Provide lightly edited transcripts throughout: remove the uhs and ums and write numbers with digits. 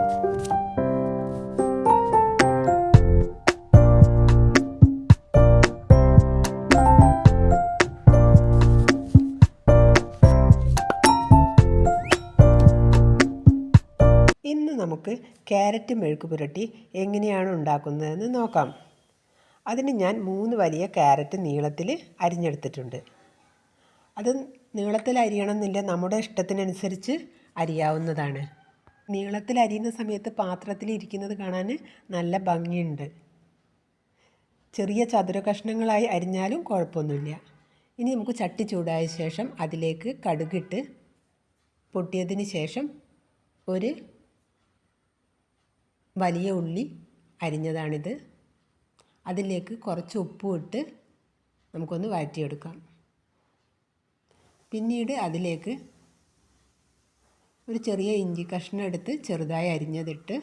ഇന്ന് നമുക്ക് ക്യാരറ്റ് മെഴുക്ക് പുരട്ടി എങ്ങനെയാണ് ഉണ്ടാക്കുന്നതെന്ന് നോക്കാം. അതിന് ഞാൻ 3 വലിയ ക്യാരറ്റ് നീളത്തിൽ അരിഞ്ഞെടുത്തിട്ടുണ്ട്. അത് നീളത്തിൽ അരിയണമെന്നില്ല, നമ്മുടെ ഇഷ്ടത്തിനനുസരിച്ച് അരിയാവുന്നതാണ്. നീളത്തിൽ അരിയുന്ന സമയത്ത് പാത്രത്തിൽ ഇരിക്കുന്നത് കാണാൻ നല്ല ഭംഗിയുണ്ട്. ചെറിയ ചതുര കഷ്ണങ്ങളായി അരിഞ്ഞാലും കുഴപ്പമൊന്നുമില്ല. ഇനി നമുക്ക് ചട്ടി ചൂടായ ശേഷം അതിലേക്ക് കടുകിട്ട് പൊട്ടിയതിന് ശേഷം ഒരു വലിയ ഉള്ളി അരിഞ്ഞതാണിത്. അതിലേക്ക് കുറച്ച് ഉപ്പും ഇട്ട് നമുക്കൊന്ന് വഴറ്റിയെടുക്കാം. പിന്നീട് അതിലേക്ക് ഒരു ചെറിയ ഇഞ്ചി കഷ്ണം എടുത്ത് ചെറുതായി അരിഞ്ഞതിട്ട്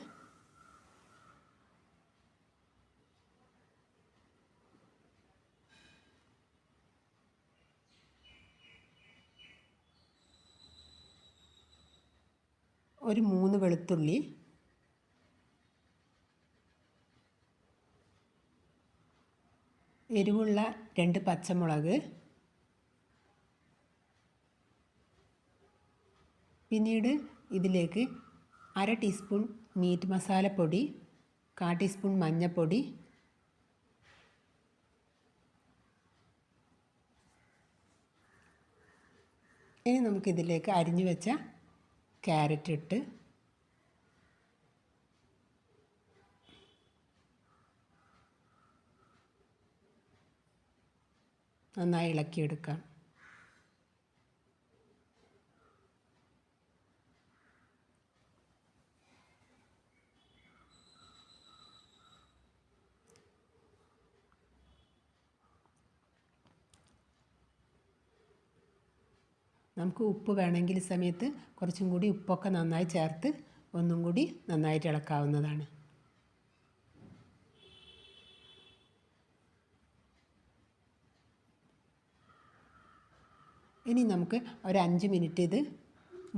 ഒരു 3 വെളുത്തുള്ളി, എരിവുള്ള 2 പച്ചമുളക്, പിന്നീട് ഇതിലേക്ക് 1/2 ടീസ്പൂൺ മീറ്റ് മസാലപ്പൊടി, 1/4 ടീസ്പൂൺ മഞ്ഞൾപ്പൊടി, ഇനി നമുക്കിതിലേക്ക് അരിഞ്ഞു വെച്ച ക്യാരറ്റ് ഇട്ട് നന്നായി ഇളക്കിയെടുക്കാം. നമുക്ക് ഉപ്പ് വേണമെങ്കിൽ ഈ സമയത്ത് കുറച്ചും കൂടി ഉപ്പൊക്കെ നന്നായി ചേർത്ത് ഒന്നും കൂടി നന്നായിട്ട് ഇളക്കാവുന്നതാണ്. ഇനി നമുക്ക് ഒരു 5 മിനിറ്റ് ഇത്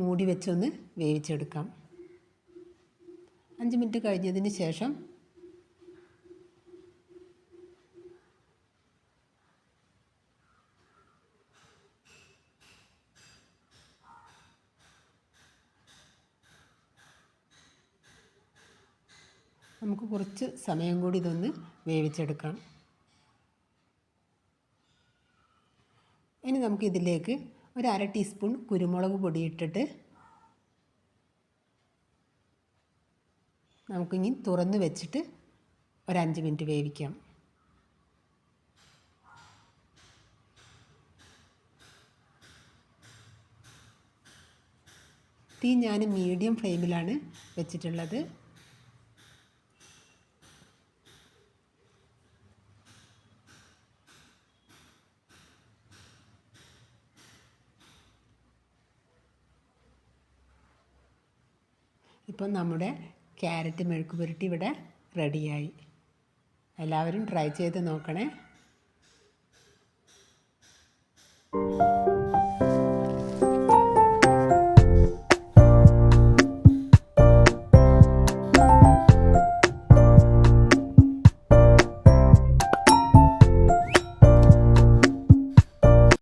മൂടി വെച്ചൊന്ന് വേവിച്ചെടുക്കാം. 5 മിനിറ്റ് കഴിഞ്ഞതിന് ശേഷം നമുക്ക് കുറച്ച് സമയം കൂടി ഇതൊന്ന് വേവിച്ചെടുക്കാം. ഇനി നമുക്കിതിലേക്ക് ഒരു 1/2 ടീസ്പൂൺ കുരുമുളക് പൊടി ഇട്ടിട്ട് നമുക്കിനി തുറന്ന് വെച്ചിട്ട് ഒരു 5 മിനിറ്റ് വേവിക്കാം. തീ ഞാൻ മീഡിയം ഫ്ലെയിമിലാണ് വെച്ചിട്ടുള്ളത്. ഇപ്പം നമ്മുടെ ക്യാരറ്റ് മെഴുക്ക് പുരട്ടി ഇവിടെ റെഡിയായി. എല്ലാവരും ട്രൈ ചെയ്ത് നോക്കണേ.